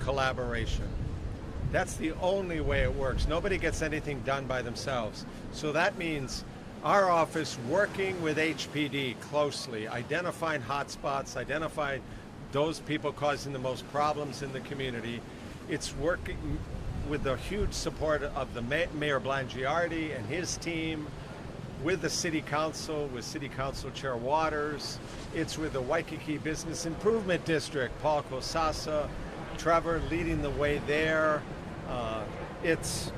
collaboration. That's the only way it works. Nobody gets anything done by themselves. So that means our office working with HPD closely, identifying hotspots, identifying those people causing the most problems in the community. It's working with the huge support of the Mayor Blangiardi and his team, with the City Council, with City Council Chair Waters. It's with the Waikiki Business Improvement District, Paul Kosasa, Trevor leading the way there. It's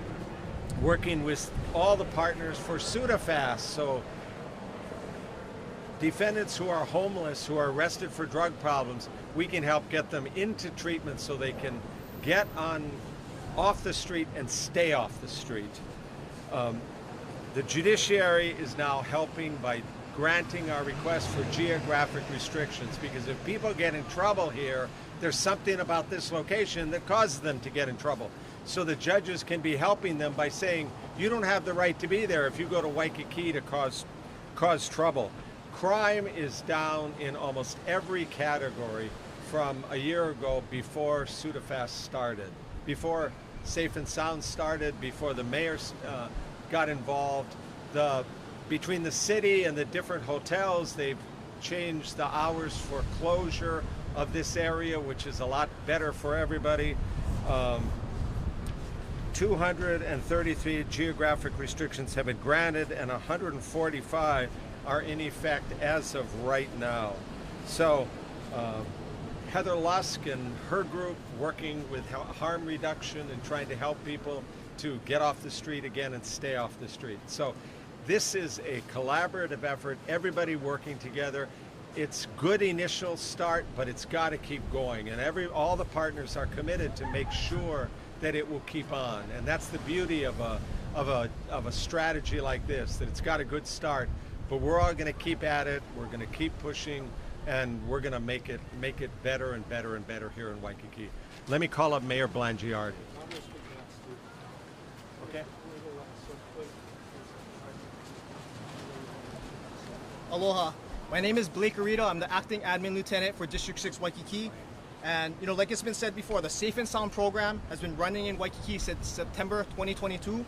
working with all the partners for Sudafast. So defendants who are homeless, who are arrested for drug problems, we can help get them into treatment so they can get off the street and stay off the street. The judiciary is now helping by granting our request for geographic restrictions, because if people get in trouble here, there's something about this location that causes them to get in trouble. So the judges can be helping them by saying, you don't have the right to be there if you go to Waikiki to cause trouble. Crime is down in almost every category from a year ago, before Sudafast started, before Safe and Sound started, before the mayor got involved. Between the city and the different hotels, they've changed the hours for closure of this area, which is a lot better for everybody. 233 geographic restrictions have been granted, and 145 are in effect as of right now. So Heather Lusk and her group working with harm reduction and trying to help people to get off the street again and stay off the street. So this is a collaborative effort, everybody working together. It's good initial start, but it's got to keep going, and all the partners are committed to make sure that it will keep on. And that's the beauty of a strategy like this, that it's got a good start, but we're all going to keep at it, we're going to keep pushing, and we're going to make it better and better and better here in Waikiki. Let me call up Mayor Blangiardi. Okay. Aloha. My name is Blake Arita. I'm the acting admin lieutenant for District 6 Waikiki. And like it's been said before, the Safe and Sound program has been running in Waikiki since September 2022.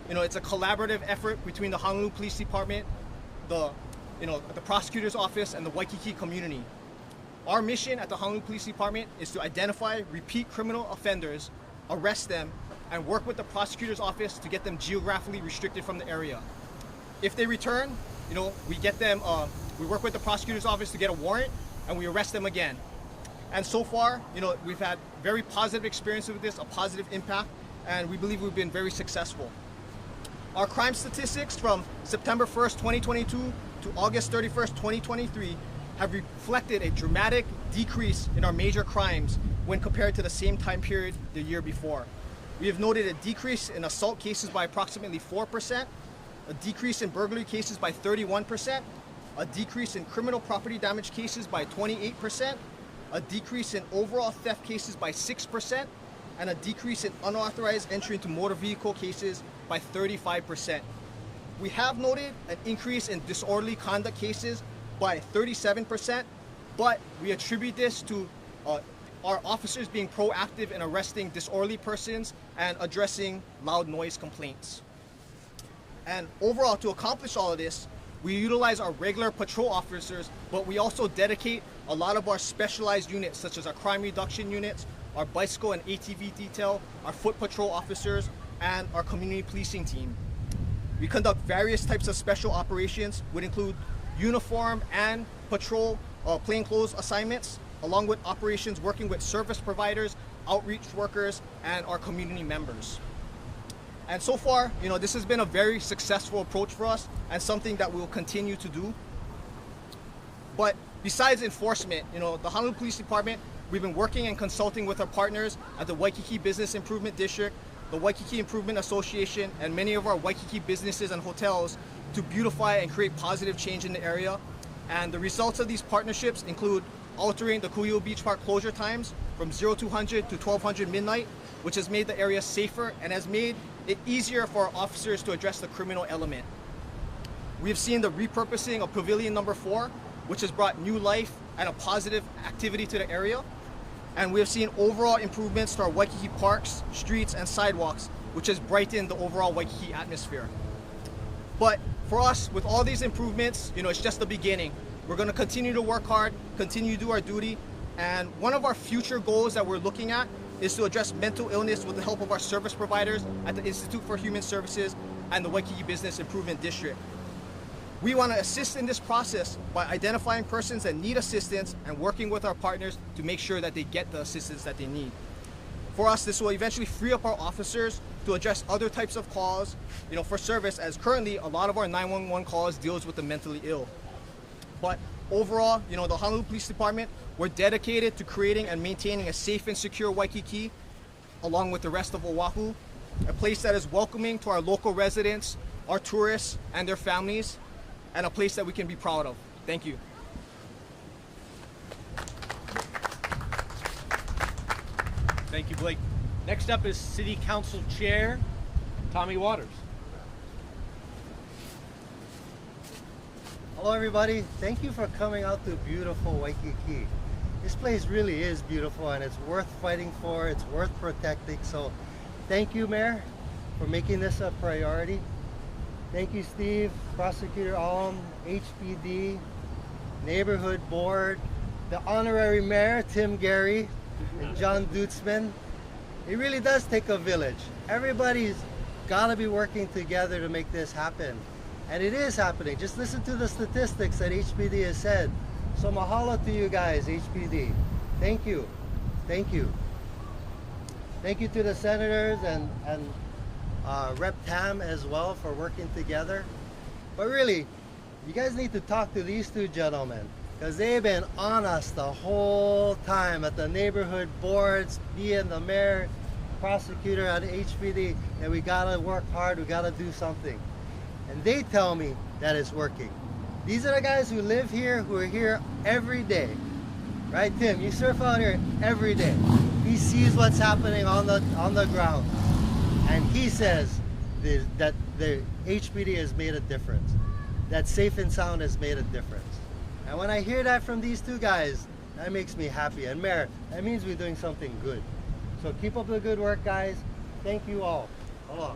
It's a collaborative effort between the Honolulu Police Department, the prosecutor's office, and the Waikiki community. Our mission at the Honolulu Police Department is to identify repeat criminal offenders, arrest them, and work with the prosecutor's office to get them geographically restricted from the area. If they return, we get them, we work with the prosecutor's office to get a warrant, and we arrest them again. And so far, we've had very positive experiences with this, a positive impact, and we believe we've been very successful. Our crime statistics from September 1st, 2022 to August 31st, 2023 have reflected a dramatic decrease in our major crimes when compared to the same time period the year before. We have noted a decrease in assault cases by approximately 4%, a decrease in burglary cases by 31%, a decrease in criminal property damage cases by 28%, a decrease in overall theft cases by 6%, and a decrease in unauthorized entry into motor vehicle cases by 35%. We have noted an increase in disorderly conduct cases by 37%, but we attribute this to our officers being proactive in arresting disorderly persons and addressing loud noise complaints. And overall, to accomplish all of this, we utilize our regular patrol officers, but we also dedicate a lot of our specialized units, such as our crime reduction units, our bicycle and ATV detail, our foot patrol officers, and our community policing team. We conduct various types of special operations, which include uniform and patrol plainclothes assignments, along with operations working with service providers, outreach workers, and our community members. And so far, this has been a very successful approach for us and something that we will continue to do. But besides enforcement, the Honolulu Police Department, we've been working and consulting with our partners at the Waikiki Business Improvement District, the Waikiki Improvement Association, and many of our Waikiki businesses and hotels to beautify and create positive change in the area. And the results of these partnerships include altering the Kuiu Beach Park closure times from 0200 to 1200 midnight, which has made the area safer and has made it easier for our officers to address the criminal element. We have seen the repurposing of Pavilion number 4, which has brought new life and a positive activity to the area. And we have seen overall improvements to our Waikiki parks, streets, and sidewalks, which has brightened the overall Waikiki atmosphere. But for us, with all these improvements, it's just the beginning. We're going to continue to work hard, continue to do our duty, and one of our future goals that we're looking at is to address mental illness with the help of our service providers at the Institute for Human Services and the Waikiki Business Improvement District. We want to assist in this process by identifying persons that need assistance and working with our partners to make sure that they get the assistance that they need. For us, this will eventually free up our officers to address other types of calls, for service, as currently a lot of our 911 calls deals with the mentally ill. But overall, the Honolulu Police Department, we're dedicated to creating and maintaining a safe and secure Waikiki, along with the rest of Oahu, a place that is welcoming to our local residents, our tourists, and their families, and a place that we can be proud of. Thank you. Thank you, Blake. Next up is City Council Chair Tommy Waters. Hello everybody, thank you for coming out to beautiful Waikiki. This place really is beautiful and it's worth fighting for, it's worth protecting. So thank you, Mayor, for making this a priority. Thank you, Steve, Prosecutor Alm, HPD, Neighborhood Board, the Honorary Mayor, Tim Gary, and John Dutzman. It really does take a village. Everybody's gotta be working together to make this happen. And it is happening. Just listen to the statistics that HPD has said. So mahalo to you guys, HPD. Thank you. Thank you. Thank you to the senators and Rep Tam as well for working together. But really, you guys need to talk to these two gentlemen because they've been on us the whole time at the neighborhood boards, being the mayor, prosecutor at HPD, and we gotta work hard, we gotta do something. And they tell me that it's working. These are the guys who live here, who are here every day. Right, Tim? You surf out here every day. He sees what's happening on the ground. And he says that the HPD has made a difference. That Safe and Sound has made a difference. And when I hear that from these two guys, that makes me happy. And Mayor, that means we're doing something good. So keep up the good work, guys. Thank you all. Aloha.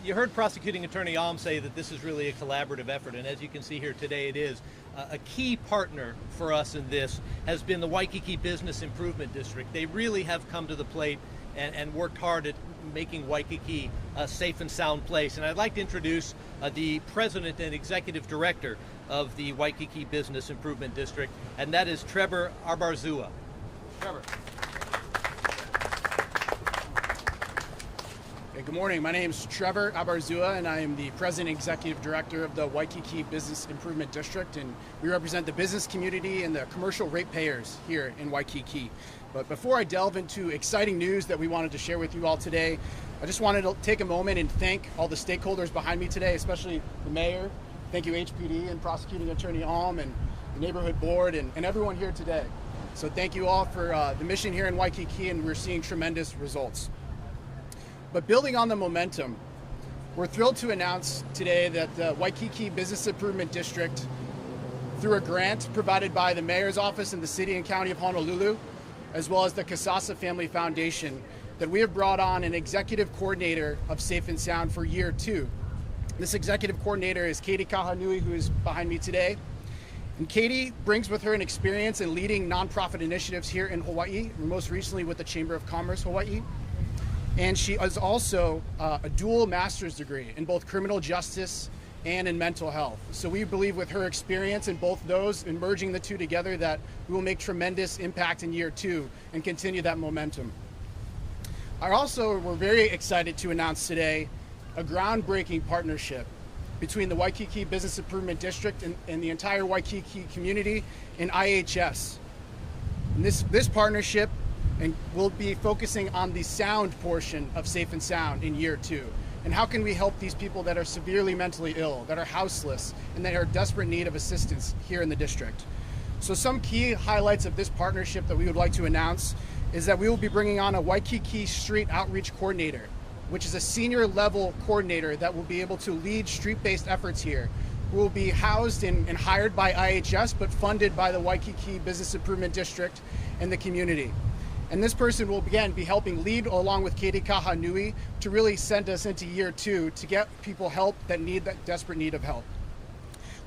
You heard Prosecuting Attorney Alm say that this is really a collaborative effort, and as you can see here today, it is. A key partner for us in this has been the Waikiki Business Improvement District. They really have come to the plate and worked hard at making Waikiki a safe and sound place. And I'd like to introduce the President and Executive Director of the Waikiki Business Improvement District, and that is Trevor Abarzua. Trevor. Good morning. My name is Trevor Abarzua, and I am the President and Executive Director of the Waikiki Business Improvement District, and we represent the business community and the commercial ratepayers here in Waikiki. But before I delve into exciting news that we wanted to share with you all today, I just wanted to take a moment and thank all the stakeholders behind me today, especially the Mayor. Thank you, HPD and Prosecuting Attorney Alm and the Neighborhood Board and everyone here today. So thank you all for the mission here in Waikiki, and we're seeing tremendous results. But building on the momentum, we're thrilled to announce today that the Waikiki Business Improvement District, through a grant provided by the Mayor's Office in the City and County of Honolulu, as well as the Kasasa Family Foundation, that we have brought on an Executive Coordinator of Safe and Sound for year 2. This Executive Coordinator is Katie Kahanui, who is behind me today. And Katie brings with her an experience in leading nonprofit initiatives here in Hawaii, most recently with the Chamber of Commerce Hawaii. And she is also a dual master's degree in both criminal justice and in mental health. So we believe with her experience in both those and merging the two together that we will make tremendous impact in year 2 and continue that momentum. We're very excited to announce today a groundbreaking partnership between the Waikiki Business Improvement District and the entire Waikiki community and IHS. And this partnership and we'll be focusing on the sound portion of Safe and Sound in year 2. And how can we help these people that are severely mentally ill, that are houseless, and that are in desperate need of assistance here in the district? So some key highlights of this partnership that we would like to announce is that we will be bringing on a Waikiki Street Outreach Coordinator. which is a senior level coordinator that will be able to lead street-based efforts here, who will be housed and hired by IHS, but funded by the Waikiki Business Improvement District and the community. And this person will, again, be helping lead along with Katie Kahanui to really send us into year 2 to get people help that desperate need of help.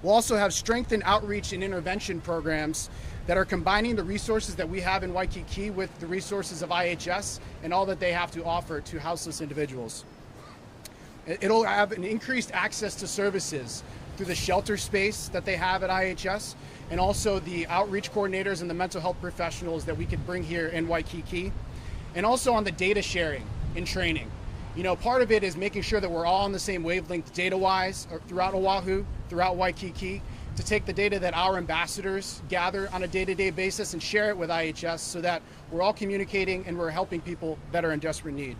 We'll also have strengthened outreach and intervention programs that are combining the resources that we have in Waikiki with the resources of IHS and all that they have to offer to houseless individuals. It'll have an increased access to services through the shelter space that they have at IHS, and also the outreach coordinators and the mental health professionals that we could bring here in Waikiki, and also on the data sharing and training. You know, part of it is making sure that we're all on the same wavelength data-wise throughout Oahu, throughout Waikiki, to take the data that our ambassadors gather on a day-to-day basis and share it with IHS so that we're all communicating and we're helping people that are in desperate need.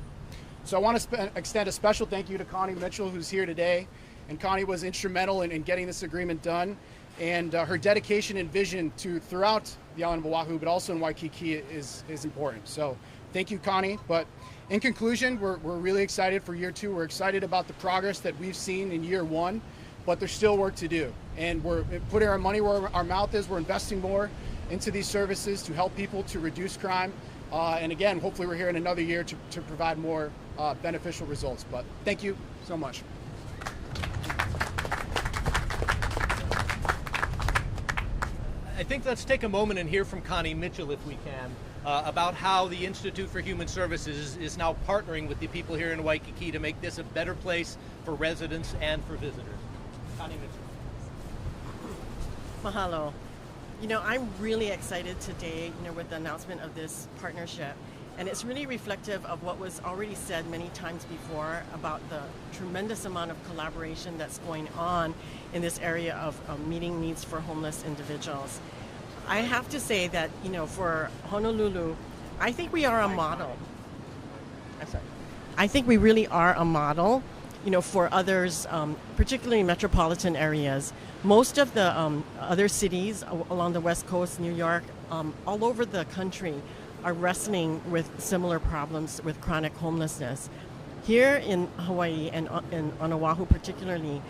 So I want to extend a special thank you to Connie Mitchell, who's here today. And Connie was instrumental in getting this agreement done. And her dedication and vision throughout the island of Oahu, but also in Waikiki, is important. So thank you, Connie. But in conclusion, we're really excited for year 2. We're excited about the progress that we've seen in year 1, but there's still work to do. And we're putting our money where our mouth is. We're investing more into these services to help people to reduce crime. And again, hopefully we're here in another year to provide more beneficial results. But thank you so much. I think let's take a moment and hear from Connie Mitchell, if we can, about how the Institute for Human Services is now partnering with the people here in Waikiki to make this a better place for residents and for visitors. Connie Mitchell. Mahalo. You know, I'm really excited today, with the announcement of this partnership. And it's really reflective of what was already said many times before about the tremendous amount of collaboration that's going on in this area of meeting needs for homeless individuals. I have to say that, for Honolulu, I think we are a model. I'm sorry. I think we really are a model, for others, particularly metropolitan areas. Most of the other cities along the West Coast, New York, all over the country, are wrestling with similar problems with chronic homelessness. Here in Hawaii and on Oahu particularly,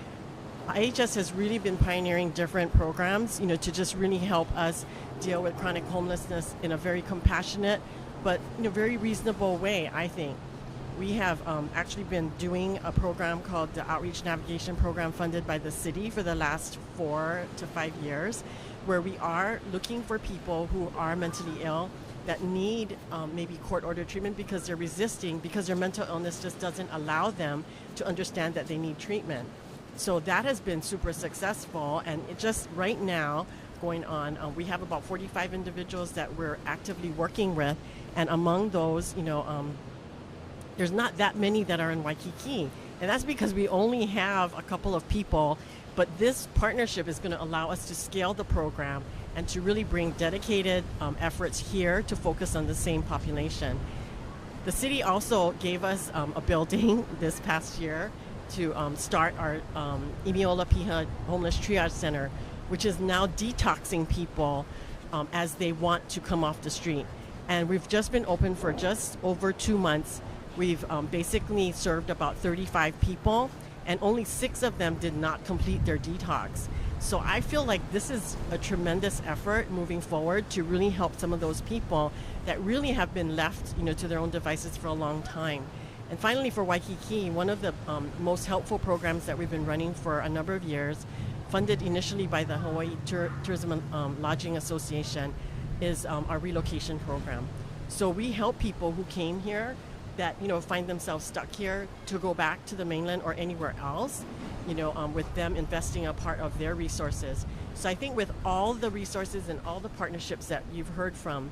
IHS has really been pioneering different programs, to just really help us deal with chronic homelessness in a very compassionate, but very reasonable way, I think. We have actually been doing a program called the Outreach Navigation Program funded by the city for the last 4 to 5 years, where we are looking for people who are mentally ill that need maybe court-ordered treatment because they're resisting, because their mental illness just doesn't allow them to understand that they need treatment. So that has been super successful, and it just right now going on, we have about 45 individuals that we're actively working with, and among those, there's not that many that are in Waikiki, and that's because we only have a couple of people, but this partnership is going to allow us to scale the program and to really bring dedicated efforts here to focus on the same population. The city also gave us a building this past year to start our Imiola Piha Homeless Triage Center, which is now detoxing people as they want to come off the street. And we've just been open for just over 2 months. We've basically served about 35 people, and only 6 of them did not complete their detox. So I feel like this is a tremendous effort moving forward to really help some of those people that really have been left, to their own devices for a long time. And finally, for Waikiki, one of the most helpful programs that we've been running for a number of years, funded initially by the Hawaii Tourism and Lodging Association, is our relocation program. So we help people who came here that find themselves stuck here to go back to the mainland or anywhere else, with them investing a part of their resources. So I think with all the resources and all the partnerships that you've heard from,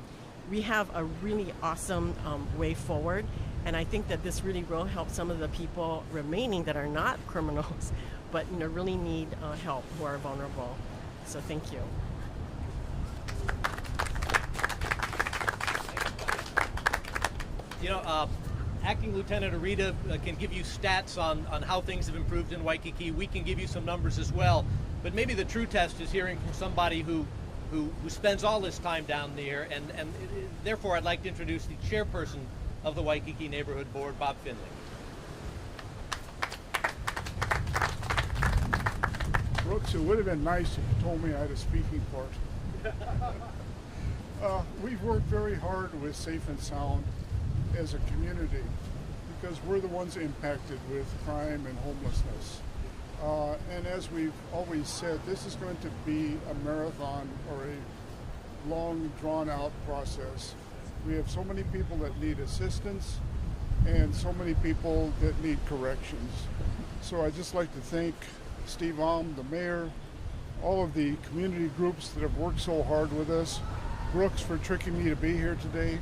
we have a really awesome way forward. And I think that this really will help some of the people remaining that are not criminals, but really need help, who are vulnerable. So thank you. Acting Lieutenant Arita can give you stats on how things have improved in Waikiki. We can give you some numbers as well. But maybe the true test is hearing from somebody who spends all this time down there. And therefore, I'd like to introduce the chairperson of the Waikiki Neighborhood Board, Bob Finley. Brooks, it would have been nice if you told me I had a speaking part. We've worked very hard with Safe and Sound as a community because we're the ones impacted with crime and homelessness. And as we've always said, this is going to be a marathon or a long, drawn-out process. We have so many people that need assistance and so many people that need corrections. So I'd just like to thank Steve Alm, the mayor, all of the community groups that have worked so hard with us, Brooks for tricking me to be here today,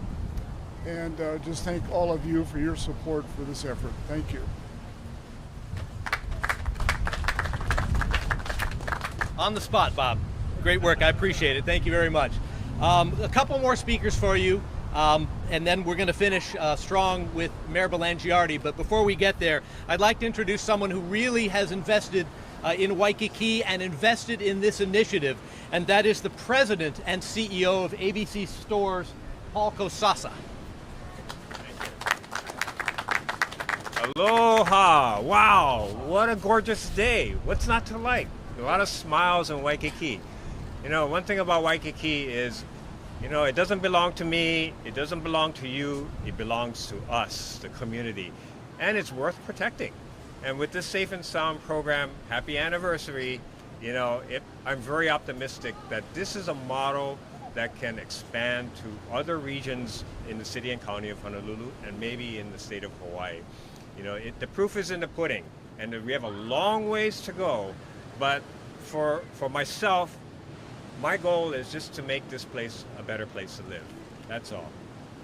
and just thank all of you for your support for this effort. Thank you. On the spot, Bob. Great work. I appreciate it. Thank you very much. A couple more speakers for you, and then we're going to finish strong with Mayor Belangiardi. But before we get there, I'd like to introduce someone who really has invested in Waikiki and invested in this initiative, and that is the president and CEO of ABC Stores, Paul Kosasa. Aloha! Wow, what a gorgeous day. What's not to like? A lot of smiles in Waikiki. You know, one thing about Waikiki is, you know, it doesn't belong to me, it doesn't belong to you, it belongs to us, the community. And it's worth protecting. And with this Safe and Sound program, happy anniversary, you know, I'm very optimistic that this is a model that can expand to other regions in the city and county of Honolulu and maybe in the state of Hawaii. You know, the proof is in the pudding, and we have a long ways to go, but for myself, my goal is just to make this place a better place to live. That's all.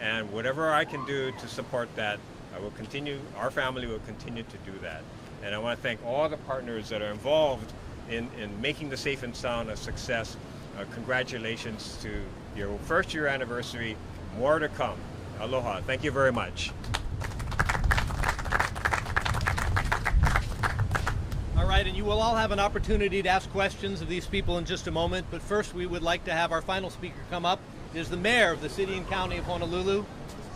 And whatever I can do to support that, I will continue, our family will continue to do that. And I want to thank all the partners that are involved in making the Safe and Sound a success. Congratulations to your first year anniversary. More to come. Aloha. Thank you very much. All right, and you will all have an opportunity to ask questions of these people in just a moment, but first we would like to have our final speaker come up. It is the mayor of the city and county of Honolulu,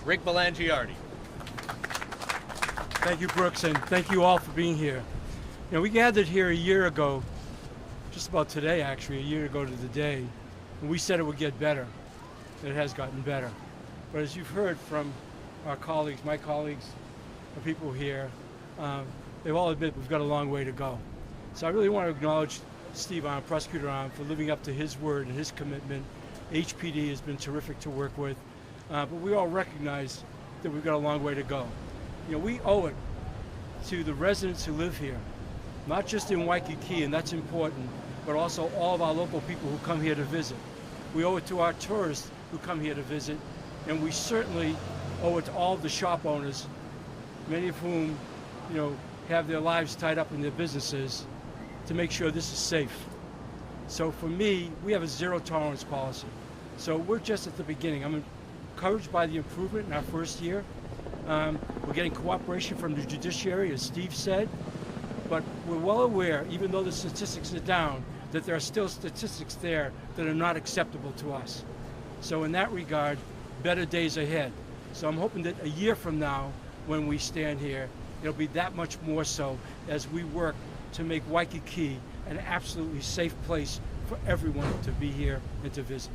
Rick Belangiardi. Thank you, Brooks, and thank you all for being here. You know, we gathered here a year ago, just about today actually, a year ago to the day, and we said it would get better. It has gotten better. But as you've heard from our colleagues, my colleagues, the people here, they've all admitted we've got a long way to go. So I really want to acknowledge Steve Alm, Prosecutor Alm, for living up to his word and his commitment. HPD has been terrific to work with, but we all recognize that we've got a long way to go. You know, we owe it to the residents who live here, not just in Waikiki, and that's important, but also all of our local people who come here to visit. We owe it to our tourists who come here to visit, and we certainly owe it to all the shop owners, many of whom, you know, have their lives tied up in their businesses, to make sure this is safe. So for me, we have a zero tolerance policy. So we're just at the beginning. I'm encouraged by the improvement in our first year. We're getting cooperation from the judiciary, as Steve said, but we're well aware, even though the statistics are down, that there are still statistics there that are not acceptable to us. So in that regard, better days ahead. So I'm hoping that a year from now, when we stand here, it'll be that much more so as we work to make Waikiki an absolutely safe place for everyone to be here and to visit.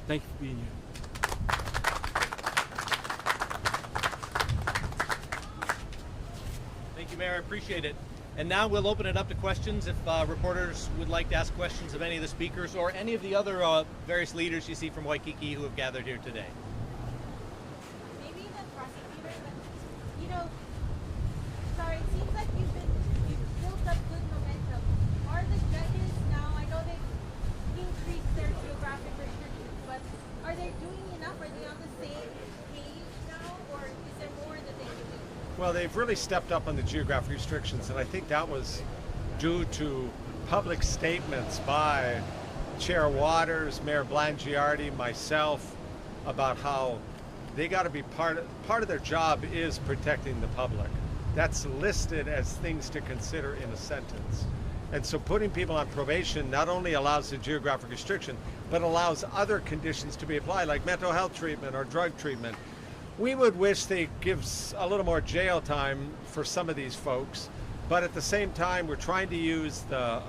Thank you for being here. Thank you, Mayor. I appreciate it. And now we'll open it up to questions if reporters would like to ask questions of any of the speakers or any of the other various leaders you see from Waikiki who have gathered here today. Maybe the prosecutor, but you know, sorry, it seems like you've built up good momentum. Are the judges now, I know they've increased their geographic restrictions, but are they doing enough? Are they on the same page now, or is there more that they can do? Well, they've really stepped up on the geographic restrictions, and I think that was due to public statements by Chair Waters, Mayor Belangiardi, myself, about how they got to be part of their job is protecting the public. That's listed as things to consider in a sentence. And so putting people on probation not only allows the geographic restriction, but allows other conditions to be applied, like mental health treatment or drug treatment. We would wish they give a little more jail time for some of these folks, but at the same time, we're trying to use the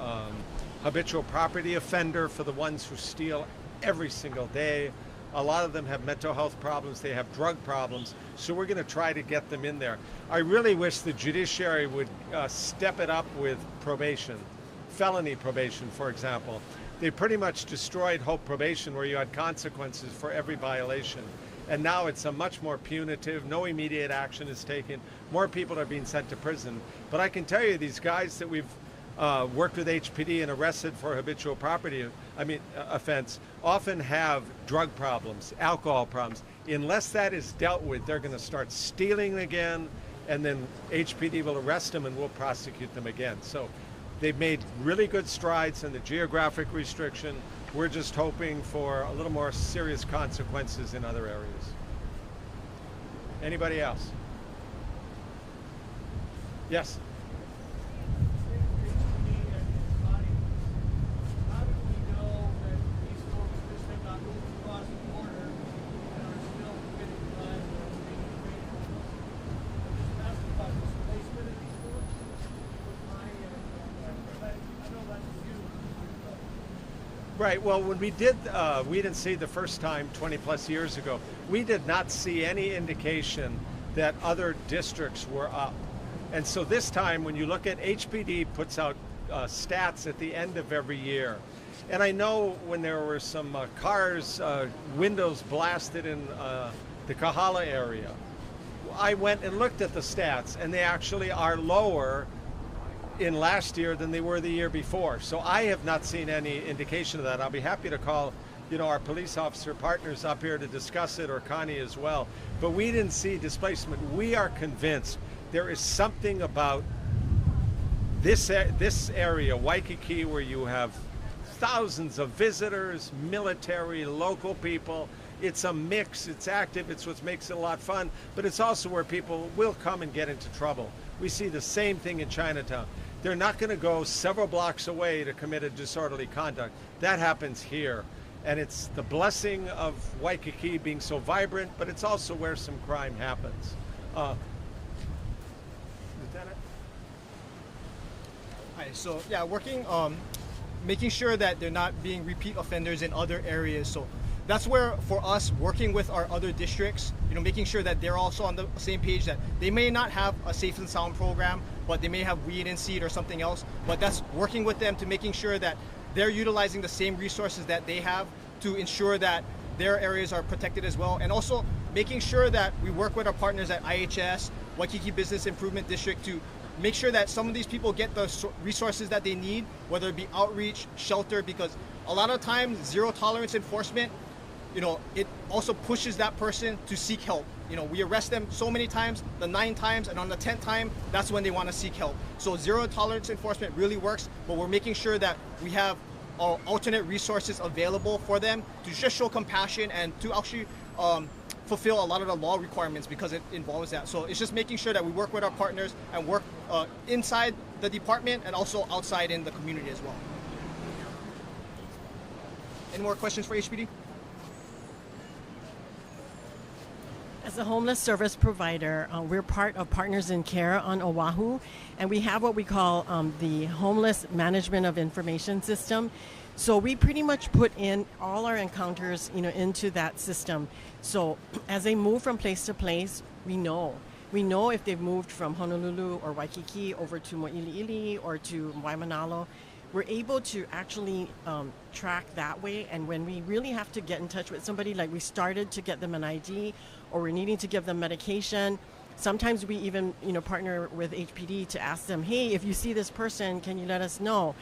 habitual property offender for the ones who steal every single day. A lot of them have mental health problems, they have drug problems, so we're going to try to get them in there. I really wish the judiciary would step it up with probation, felony probation, for example. They pretty much destroyed hope probation, where you had consequences for every violation. And now it's a much more punitive, no immediate action is taken. More people are being sent to prison. But I can tell you, these guys that we've worked with HPD and arrested for habitual property, offense, often have drug problems, alcohol problems. Unless that is dealt with, they're going to start stealing again, and then HPD will arrest them and we'll prosecute them again. So they've made really good strides in the geographic restriction. We're just hoping for a little more serious consequences in other areas. Anybody else? Yes? Right. Well, when we did Weed and Seed the first time 20 plus years ago, we did not see any indication that other districts were up. And so this time, when you look at HPD puts out stats at the end of every year. And I know when there were some cars, windows blasted in the Kahala area, I went and looked at the stats, and they actually are lower in last year than they were the year before. So I have not seen any indication of that. I'll be happy to call, our police officer partners up here to discuss it, or Connie as well. But we didn't see displacement. We are convinced there is something about this area, Waikiki, where you have thousands of visitors, military, local people. It's a mix, it's active, it's what makes it a lot of fun, but it's also where people will come and get into trouble. We see the same thing in Chinatown. They're not going to go several blocks away to commit a disorderly conduct. That happens here. And it's the blessing of Waikiki being so vibrant, but it's also where some crime happens. Lieutenant? Hi, so yeah, working, making sure that they're not being repeat offenders in other areas. So that's where, for us, working with our other districts, making sure that they're also on the same page, that they may not have a safe and sound program, but they may have Weed and Seed or something else. But that's working with them to making sure that they're utilizing the same resources that they have to ensure that their areas are protected as well. And also making sure that we work with our partners at IHS, Waikiki Business Improvement District, to make sure that some of these people get the resources that they need, whether it be outreach, shelter, because a lot of times zero tolerance enforcement, it also pushes that person to seek help. We arrest them so many times, the 9 times, and on the 10th time, that's when they want to seek help. So zero tolerance enforcement really works, but we're making sure that we have alternate resources available for them to just show compassion and to actually fulfill a lot of the law requirements, because it involves that. So it's just making sure that we work with our partners and work inside the department and also outside in the community as well. Any more questions for HPD? As a homeless service provider, we're part of Partners in Care on Oahu, and we have what we call the Homeless Management of Information System. So we pretty much put in all our encounters, into that system. So as they move from place to place, we know if they've moved from Honolulu or Waikiki over to Mo'iliili or to Waimanalo. We're able to actually track that way, and when we really have to get in touch with somebody, like we started to get them an ID, or we're needing to give them medication, sometimes we even partner with HPD to ask them, hey, if you see this person, can you let us know?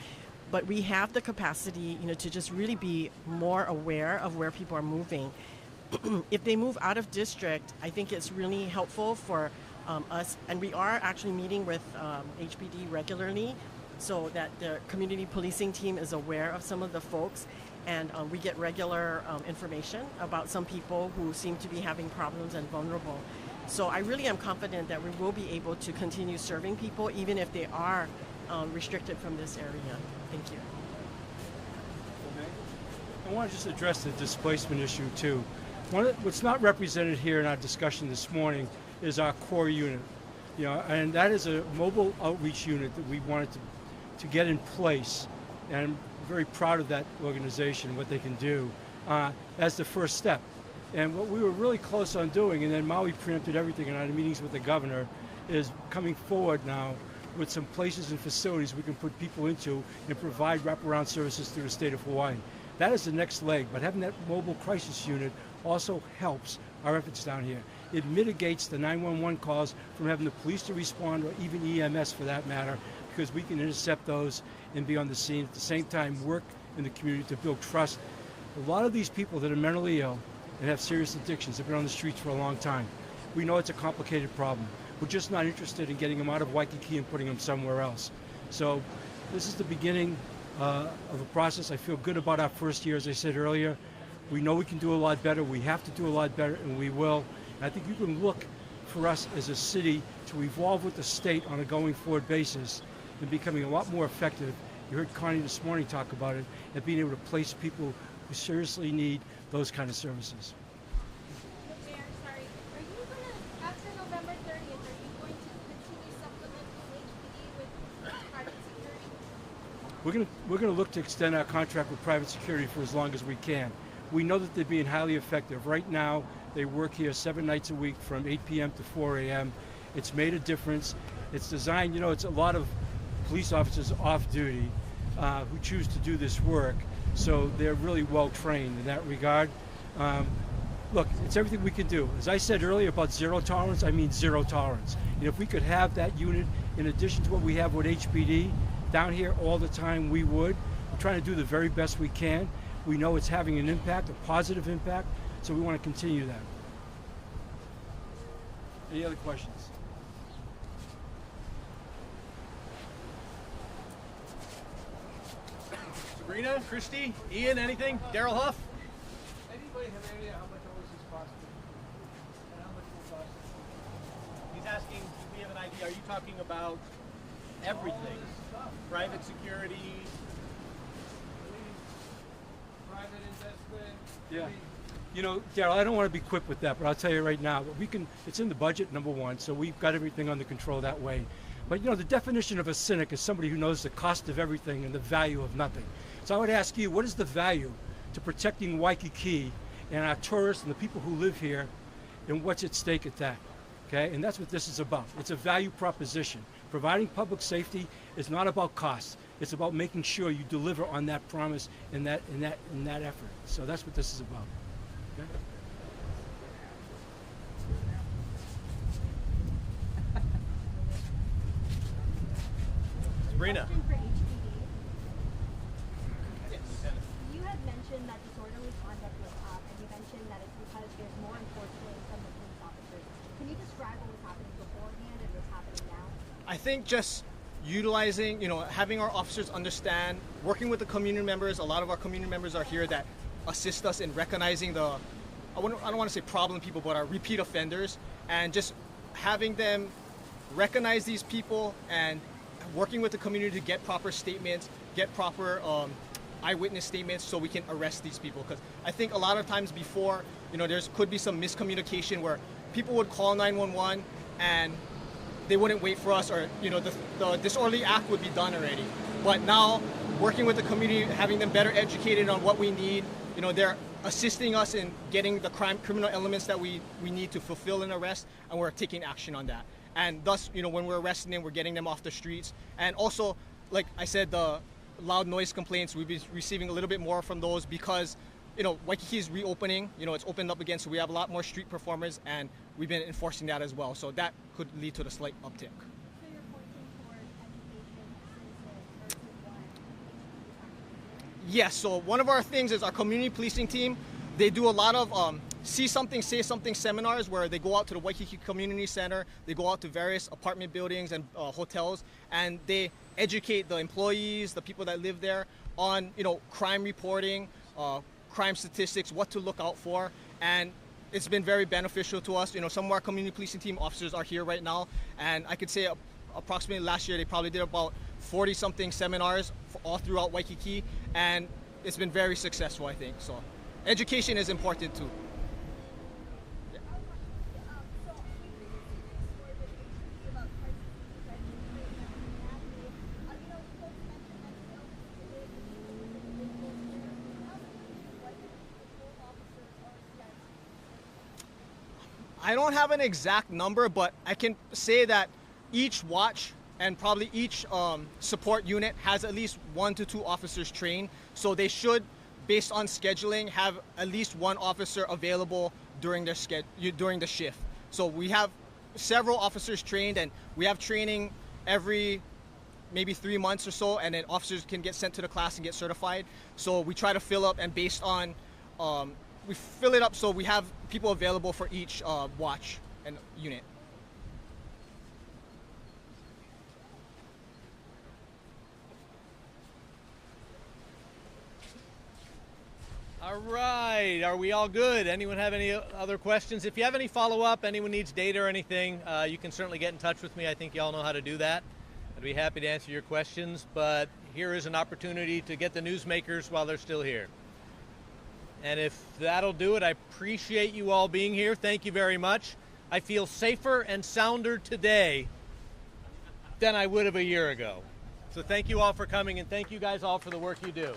But we have the capacity to just really be more aware of where people are moving. If they move out of district, I think it's really helpful for us, and we are actually meeting with HPD regularly, so that the community policing team is aware of some of the folks, and we get regular information about some people who seem to be having problems and vulnerable. So I really am confident that we will be able to continue serving people even if they are restricted from this area. Thank you. I want to just address the displacement issue too. What's not represented here in our discussion this morning is our core unit. And that is a mobile outreach unit that we wanted to get in place And I'm very proud of that organization, what they can do as the first step. And what we were really close on doing, and then Maui preempted everything in our meetings with the governor, is coming forward now with some places and facilities we can put people into and provide wraparound services through the state of Hawaii. That is the next leg, but having that mobile crisis unit also helps our efforts down here. It mitigates the 911 calls from having the police to respond, or even EMS for that matter, because we can intercept those and be on the scene. At the same time, work in the community to build trust. A lot of these people that are mentally ill and have serious addictions have been on the streets for a long time. We know it's a complicated problem. We're just not interested in getting them out of Waikiki and putting them somewhere else. So this is the beginning of a process. I feel good about our first year, as I said earlier. We know we can do a lot better. We have to do a lot better, and we will. And I think you can look for us as a city to evolve with the state on a going forward basis and becoming a lot more effective. You heard Connie this morning talk about it, and being able to place people who seriously need those kind of services. Mayor, sorry. Are you going to, after November 30th, are you going to continue supplementing HPD with private security? We're going to look to extend our contract with private security for as long as we can. We know that they're being highly effective. Right now, they work here 7 nights a week from 8 p.m. to 4 a.m. It's made a difference. It's designed, it's a lot of police officers off duty who choose to do this work. So they're really well trained in that regard. Look, it's everything we can do. As I said earlier about zero tolerance, I mean zero tolerance. If we could have that unit in addition to what we have with HPD down here all the time, we would. We're trying to do the very best we can. We know it's having an impact, a positive impact, so we want to continue that. Any other questions? Sabrina, Christy, Ian, anything? Daryl Huff? Anybody have any idea how much all this is costing? And how much will cost? He's asking, do we have an idea? Are you talking about everything? Private security? Private investment. Yeah. Daryl, I don't want to be quick with that, but I'll tell you right now, it's in the budget, number one, so we've got everything under control that way. But the definition of a cynic is somebody who knows the cost of everything and the value of nothing. So I would ask you, what is the value to protecting Waikiki and our tourists and the people who live here, and what's at stake at that? Okay, and that's what this is about. It's a value proposition. Providing public safety is not about cost. It's about making sure you deliver on that promise and that effort. So that's what this is about. Okay? Sabrina. Question for HPD. You had mentioned that disorderly conduct was up, and you mentioned that it's because there's more enforcement from the police officers. Can you describe what was happening beforehand and what's happening now? I think just utilizing, having our officers understand, working with the community members. A lot of our community members are here that assist us in recognizing I don't want to say problem people, but our repeat offenders, and just having them recognize these people and working with the community to get proper statements, get proper eyewitness statements so we can arrest these people. Because I think a lot of times before, there could be some miscommunication where people would call 911 and they wouldn't wait for us, or the disorderly act would be done already. But now, working with the community, having them better educated on what we need, they're assisting us in getting the criminal elements that we need to fulfill an arrest, and we're taking action on that. And thus, when we're arresting them, we're getting them off the streets. And also, like I said, the loud noise complaints, we've been receiving a little bit more from those because, Waikiki is reopening. It's opened up again, so we have a lot more street performers, and we've been enforcing that as well. So that could lead to the slight uptick. So you're pointing toward education, citizen, versus what? Yes, so one of our things is our community policing team. They do a lot of see something, say something seminars where they go out to the Waikiki Community Center, they go out to various apartment buildings and hotels, and they educate the employees, the people that live there on, crime reporting, crime statistics, what to look out for, and it's been very beneficial to us. Some of our community policing team officers are here right now, and I could say approximately last year they probably did about 40-something seminars all throughout Waikiki, and it's been very successful, I think. So education is important too. I don't have an exact number, but I can say that each watch and probably each support unit has at least 1 to 2 officers trained. So they should, based on scheduling, have at least one officer available during the shift. So we have several officers trained, and we have training every maybe 3 months or so, and then officers can get sent to the class and get certified. So we try to fill up, and based on we fill it up so we have people available for each watch and unit. All right, are we all good? Anyone have any other questions? If you have any follow-up, anyone needs data or anything, you can certainly get in touch with me. I think you all know how to do that. I'd be happy to answer your questions, but here is an opportunity to get the newsmakers while they're still here. And if that'll do it, I appreciate you all being here. Thank you very much. I feel safer and sounder today than I would have a year ago. So thank you all for coming, and thank you guys all for the work you do.